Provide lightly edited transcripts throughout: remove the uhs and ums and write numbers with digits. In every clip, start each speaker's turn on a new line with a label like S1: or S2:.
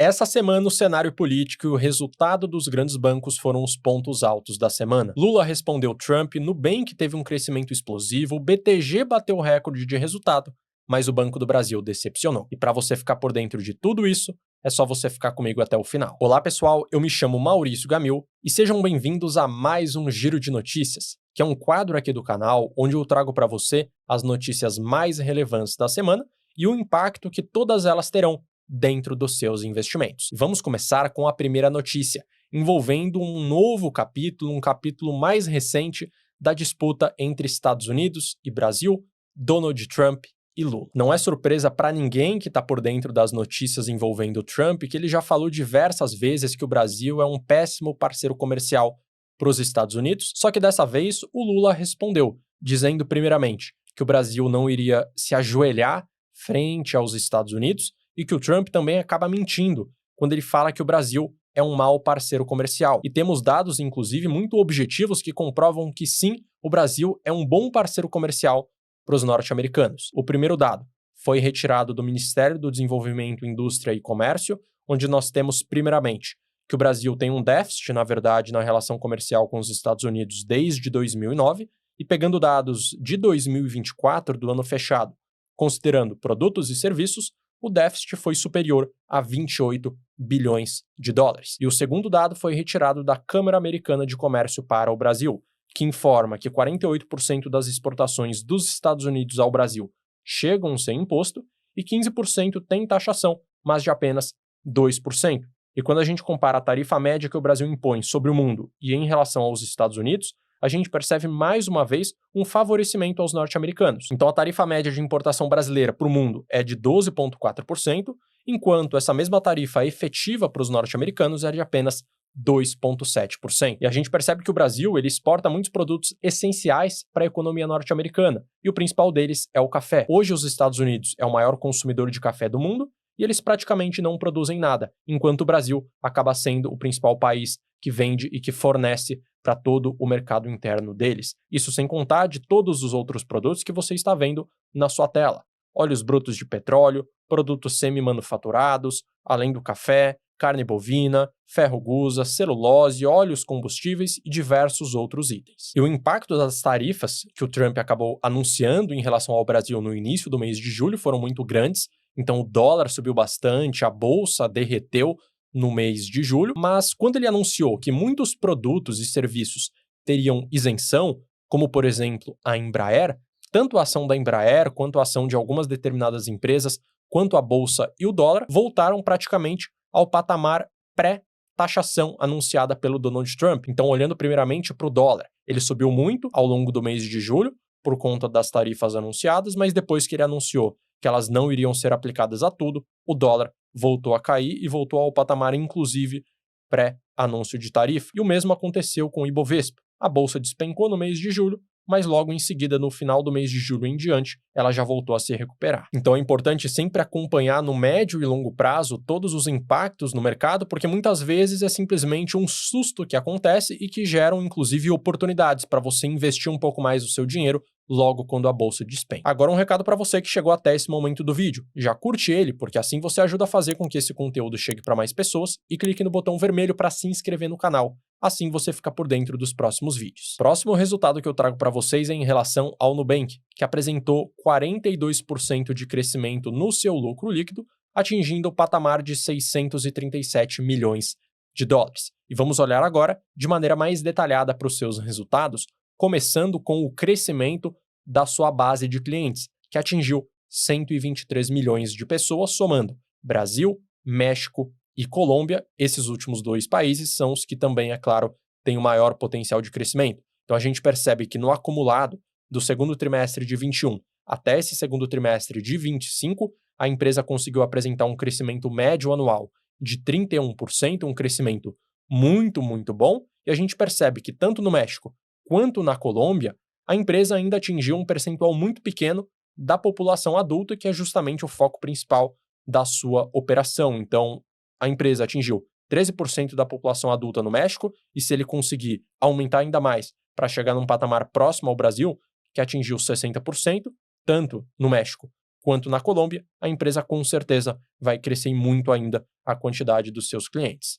S1: Essa semana, o cenário político e o resultado dos grandes bancos foram os pontos altos da semana. Lula respondeu Trump, Nubank teve um crescimento explosivo, o BTG bateu o recorde de resultado, mas o Banco do Brasil decepcionou. E para você ficar por dentro de tudo isso, é só você ficar comigo até o final. Olá pessoal, eu me chamo Maurício Gamil e sejam bem-vindos a mais um Giro de Notícias, que é um quadro aqui do canal onde eu trago para você as notícias mais relevantes da semana e o impacto que todas elas terão dentro dos seus investimentos. Vamos começar com a primeira notícia, envolvendo um novo capítulo, um capítulo mais recente da disputa entre Estados Unidos e Brasil, Donald Trump e Lula. Não é surpresa para ninguém que está por dentro das notícias envolvendo Trump que ele já falou diversas vezes que o Brasil é um péssimo parceiro comercial para os Estados Unidos, só que dessa vez o Lula respondeu, dizendo primeiramente que o Brasil não iria se ajoelhar frente aos Estados Unidos e que o Trump também acaba mentindo quando ele fala que o Brasil é um mau parceiro comercial. E temos dados, inclusive, muito objetivos que comprovam que sim, o Brasil é um bom parceiro comercial para os norte-americanos. O primeiro dado foi retirado do Ministério do Desenvolvimento, Indústria e Comércio, onde nós temos, primeiramente, que o Brasil tem um déficit, na verdade, na relação comercial com os Estados Unidos desde 2009, e pegando dados de 2024, do ano fechado, considerando produtos e serviços, o déficit foi superior a 28 bilhões de dólares. E o segundo dado foi retirado da Câmara Americana de Comércio para o Brasil, que informa que 48% das exportações dos Estados Unidos ao Brasil chegam sem imposto e 15% tem taxação, mas de apenas 2%. E quando a gente compara a tarifa média que o Brasil impõe sobre o mundo e em relação aos Estados Unidos, a gente percebe mais uma vez um favorecimento aos norte-americanos. Então a tarifa média de importação brasileira para o mundo é de 12,4%, enquanto essa mesma tarifa efetiva para os norte-americanos é de apenas 2,7%. E a gente percebe que o Brasil ele exporta muitos produtos essenciais para a economia norte-americana, e o principal deles é o café. Hoje os Estados Unidos é o maior consumidor de café do mundo, e eles praticamente não produzem nada, enquanto o Brasil acaba sendo o principal país que vende e que fornece para todo o mercado interno deles. Isso sem contar de todos os outros produtos que você está vendo na sua tela. Óleos brutos de petróleo, produtos semi-manufaturados, além do café, carne bovina, ferro gusa, celulose, óleos combustíveis e diversos outros itens. E o impacto das tarifas que o Trump acabou anunciando em relação ao Brasil no início do mês de julho foram muito grandes, então o dólar subiu bastante, a bolsa derreteu no mês de julho, mas quando ele anunciou que muitos produtos e serviços teriam isenção, como por exemplo a Embraer, tanto a ação da Embraer quanto a ação de algumas determinadas empresas, quanto a bolsa e o dólar, voltaram praticamente ao patamar pré-taxação anunciada pelo Donald Trump. Então, olhando primeiramente para o dólar, ele subiu muito ao longo do mês de julho, por conta das tarifas anunciadas, mas depois que ele anunciou que elas não iriam ser aplicadas a tudo, o dólar voltou a cair e voltou ao patamar, inclusive, pré-anúncio de tarifa. E o mesmo aconteceu com o Ibovespa. A bolsa despencou no mês de julho, mas logo em seguida, no final do mês de julho em diante, ela já voltou a se recuperar. Então é importante sempre acompanhar no médio e longo prazo todos os impactos no mercado, porque muitas vezes é simplesmente um susto que acontece e que geram, inclusive, oportunidades para você investir um pouco mais o seu dinheiro logo quando a bolsa despenca. Agora um recado para você que chegou até esse momento do vídeo. Já curte ele, porque assim você ajuda a fazer com que esse conteúdo chegue para mais pessoas, e clique no botão vermelho para se inscrever no canal. Assim você fica por dentro dos próximos vídeos. Próximo resultado que eu trago para vocês é em relação ao Nubank, que apresentou 42% de crescimento no seu lucro líquido, atingindo o patamar de 637 milhões de dólares. E vamos olhar agora de maneira mais detalhada para os seus resultados, começando com o crescimento da sua base de clientes, que atingiu 123 milhões de pessoas, somando Brasil, México e Colômbia. Esses últimos dois países são os que também, é claro, têm o maior potencial de crescimento. Então a gente percebe que no acumulado do segundo trimestre de 21 até esse segundo trimestre de 25, a empresa conseguiu apresentar um crescimento médio anual de 31%, um crescimento muito, muito bom, e a gente percebe que tanto no México quanto na Colômbia, a empresa ainda atingiu um percentual muito pequeno da população adulta, que é justamente o foco principal da sua operação. Então, a empresa atingiu 13% da população adulta no México, e se ele conseguir aumentar ainda mais para chegar num patamar próximo ao Brasil, que atingiu 60%, tanto no México quanto na Colômbia, a empresa com certeza vai crescer muito ainda a quantidade dos seus clientes.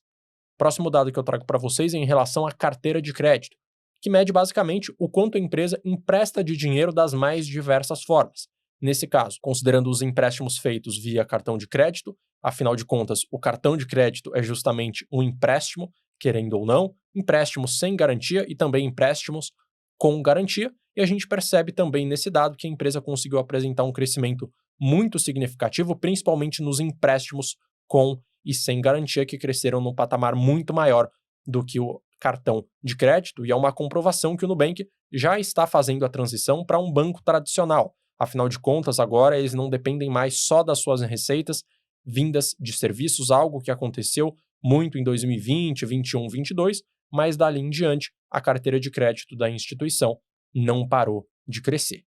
S1: Próximo dado que eu trago para vocês é em relação à carteira de crédito, que mede basicamente o quanto a empresa empresta de dinheiro das mais diversas formas. Nesse caso, considerando os empréstimos feitos via cartão de crédito, afinal de contas, o cartão de crédito é justamente um empréstimo, querendo ou não, empréstimos sem garantia e também empréstimos com garantia, e a gente percebe também nesse dado que a empresa conseguiu apresentar um crescimento muito significativo, principalmente nos empréstimos com e sem garantia, que cresceram num patamar muito maior do que o cartão de crédito, e é uma comprovação que o Nubank já está fazendo a transição para um banco tradicional. Afinal de contas, agora eles não dependem mais só das suas receitas vindas de serviços, algo que aconteceu muito em 2020, 21, 22, mas dali em diante a carteira de crédito da instituição não parou de crescer.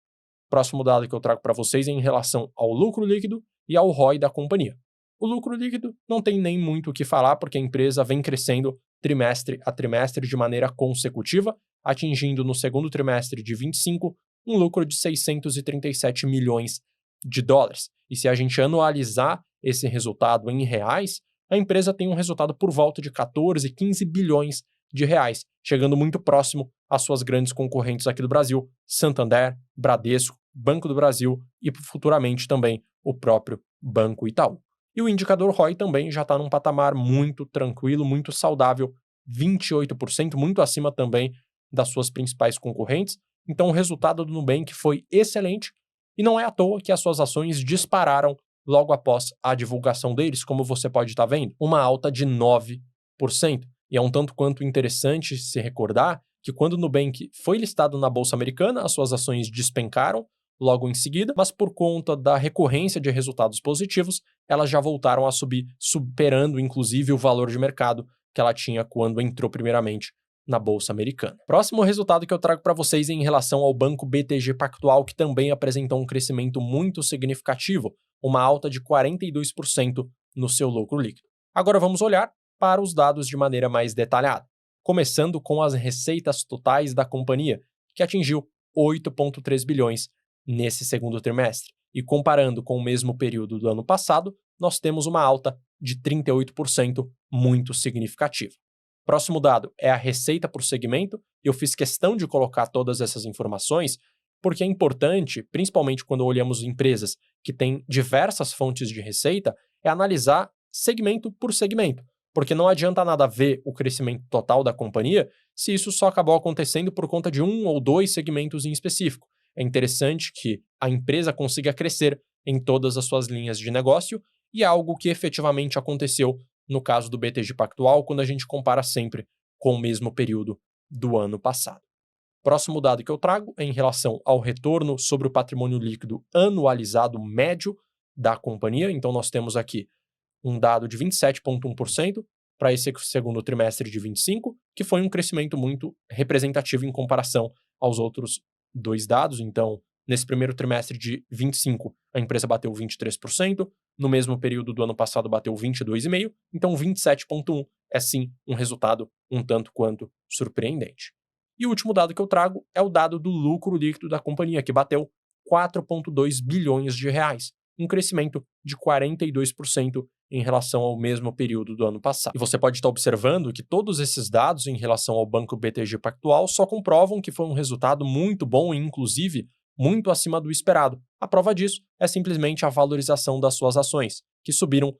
S1: Próximo dado que eu trago para vocês é em relação ao lucro líquido e ao ROI da companhia. O lucro líquido não tem nem muito o que falar, porque a empresa vem crescendo trimestre a trimestre de maneira consecutiva, atingindo no segundo trimestre de 25 um lucro de 637 milhões de dólares. E se a gente anualizar esse resultado em reais, a empresa tem um resultado por volta de 14, 15 bilhões de reais, chegando muito próximo às suas grandes concorrentes aqui do Brasil, Santander, Bradesco, Banco do Brasil e futuramente também o próprio Banco Itaú. E o indicador ROI também já está num patamar muito tranquilo, muito saudável, 28%, muito acima também das suas principais concorrentes. Então o resultado do Nubank foi excelente e não é à toa que as suas ações dispararam logo após a divulgação deles, como você pode estar vendo, uma alta de 9%. E é um tanto quanto interessante se recordar que quando o Nubank foi listado na Bolsa Americana, as suas ações despencaram logo em seguida, mas por conta da recorrência de resultados positivos, elas já voltaram a subir, superando inclusive o valor de mercado que ela tinha quando entrou primeiramente na Bolsa Americana. Próximo resultado que eu trago para vocês é em relação ao banco BTG Pactual, que também apresentou um crescimento muito significativo, uma alta de 42% no seu lucro líquido. Agora vamos olhar para os dados de maneira mais detalhada, começando com as receitas totais da companhia, que atingiu 8,3 bilhões nesse segundo trimestre. E comparando com o mesmo período do ano passado, nós temos uma alta de 38%, muito significativa. Próximo dado é a receita por segmento. Eu fiz questão de colocar todas essas informações porque é importante, principalmente quando olhamos empresas que têm diversas fontes de receita, é analisar segmento por segmento, porque não adianta nada ver o crescimento total da companhia se isso só acabou acontecendo por conta de um ou dois segmentos em específico. É interessante que a empresa consiga crescer em todas as suas linhas de negócio, e é algo que efetivamente aconteceu no caso do BTG Pactual, quando a gente compara sempre com o mesmo período do ano passado. Próximo dado que eu trago é em relação ao retorno sobre o patrimônio líquido anualizado médio da companhia. Então nós temos aqui um dado de 27,1% para esse segundo trimestre de 25, que foi um crescimento muito representativo em comparação aos outros dois dados. Então, nesse primeiro trimestre de 25, a empresa bateu 23%, no mesmo período do ano passado bateu 22,5%, então 27,1% é sim um resultado um tanto quanto surpreendente. E o último dado que eu trago é o dado do lucro líquido da companhia, que bateu 4,2 bilhões de reais, um crescimento de 42% em relação ao mesmo período do ano passado. E você pode estar observando que todos esses dados em relação ao banco BTG Pactual só comprovam que foi um resultado muito bom e, inclusive, muito acima do esperado. A prova disso é simplesmente a valorização das suas ações, que subiram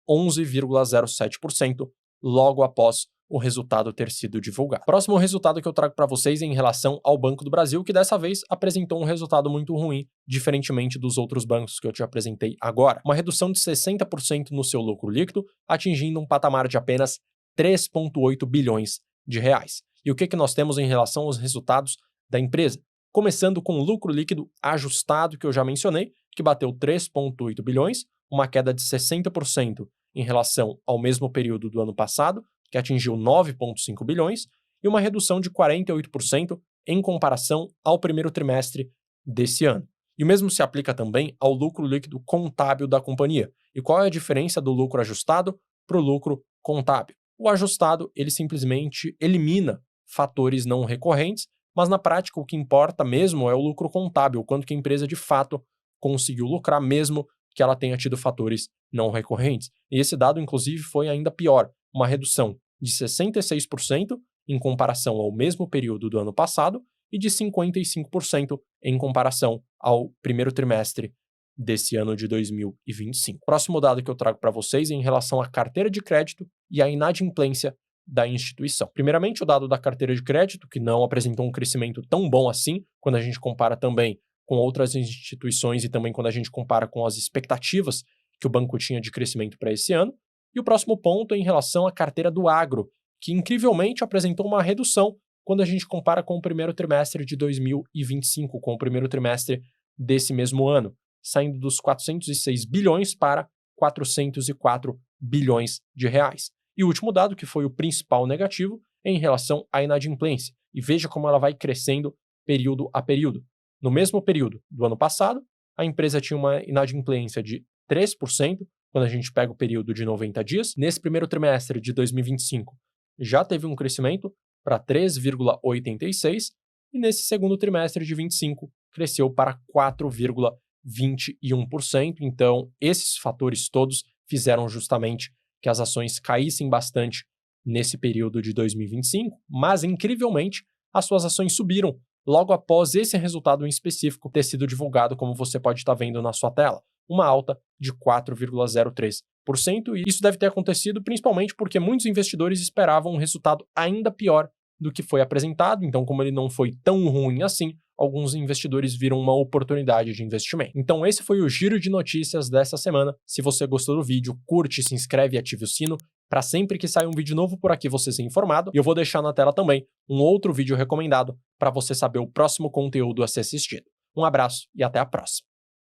S1: 11,07% logo após o resultado ter sido divulgado. Próximo resultado que eu trago para vocês é em relação ao Banco do Brasil, que dessa vez apresentou um resultado muito ruim, diferentemente dos outros bancos que eu te apresentei agora. Uma redução de 60% no seu lucro líquido, atingindo um patamar de apenas 3,8 bilhões de reais. E o que nós temos em relação aos resultados da empresa? Começando com o lucro líquido ajustado que eu já mencionei, que bateu 3,8 bilhões, uma queda de 60% em relação ao mesmo período do ano passado, que atingiu 9,5 bilhões, e uma redução de 48% em comparação ao primeiro trimestre desse ano. E o mesmo se aplica também ao lucro líquido contábil da companhia. E qual é a diferença do lucro ajustado para o lucro contábil? O ajustado, ele simplesmente elimina fatores não recorrentes, mas na prática o que importa mesmo é o lucro contábil, quanto que a empresa de fato conseguiu lucrar mesmo que ela tenha tido fatores não recorrentes. E esse dado, inclusive, foi ainda pior, uma redução de 66% em comparação ao mesmo período do ano passado e de 55% em comparação ao primeiro trimestre desse ano de 2025. Próximo dado que eu trago para vocês é em relação à carteira de crédito e à inadimplência da instituição. Primeiramente, o dado da carteira de crédito, que não apresentou um crescimento tão bom assim, quando a gente compara também com outras instituições e também quando a gente compara com as expectativas que o banco tinha de crescimento para esse ano. E o próximo ponto é em relação à carteira do agro, que incrivelmente apresentou uma redução quando a gente compara com o primeiro trimestre de 2025, com o primeiro trimestre desse mesmo ano, saindo dos 406 bilhões para 404 bilhões de reais. E o último dado, que foi o principal negativo, é em relação à inadimplência. E veja como ela vai crescendo período a período. No mesmo período do ano passado, a empresa tinha uma inadimplência de 3%, quando a gente pega o período de 90 dias. Nesse primeiro trimestre de 2025, já teve um crescimento para 3,86%, e nesse segundo trimestre de 25 cresceu para 4,21%. Então, esses fatores todos fizeram justamente que as ações caíssem bastante nesse período de 2025, mas incrivelmente as suas ações subiram logo após esse resultado em específico ter sido divulgado, como você pode estar vendo na sua tela, uma alta de 4,03%, e isso deve ter acontecido principalmente porque muitos investidores esperavam um resultado ainda pior do que foi apresentado. Então, como ele não foi tão ruim assim, alguns investidores viram uma oportunidade de investimento. Então, esse foi o giro de notícias dessa semana. Se você gostou do vídeo, curte, se inscreve e ative o sino para sempre que sair um vídeo novo por aqui você ser informado. E eu vou deixar na tela também um outro vídeo recomendado para você saber o próximo conteúdo a ser assistido. Um abraço e até a próxima.